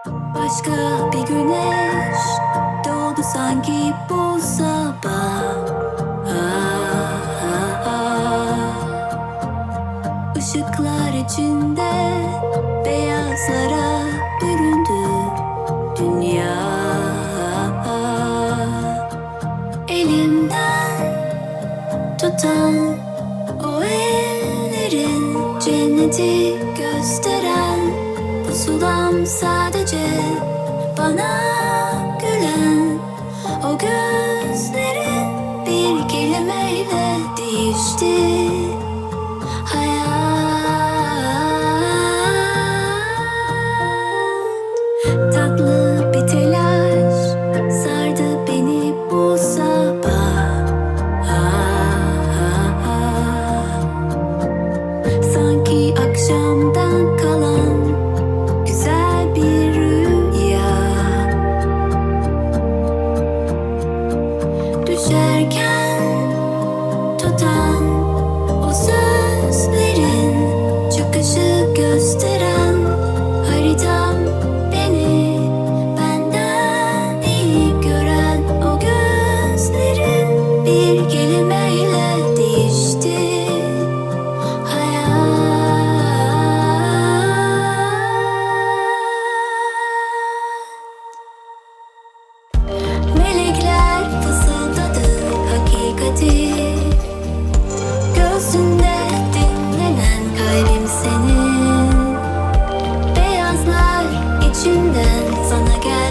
Başka bir güneş doğdu sanki bu sabah. Işıklar içinde beyazlara büründü dünya. Elimden tutan o ellerin cenneti gösteren, pusulam sadece bana gülen. O gözlerin bir kelimeyle değişti hayat. Tatlı bir telaş sardı beni bu sabah. Sanki akşamdan kalan güzel bir rüya. Düşerken tutan o sözlerin, çıkışı gösteren haritam, beni benden iyi gören. O gözlerin bir kelimeyle değişti hayat. Melekler fısıldadı hakikati, göğsünde dinlenen kalbim senin. Beyazlar içinden sana gel.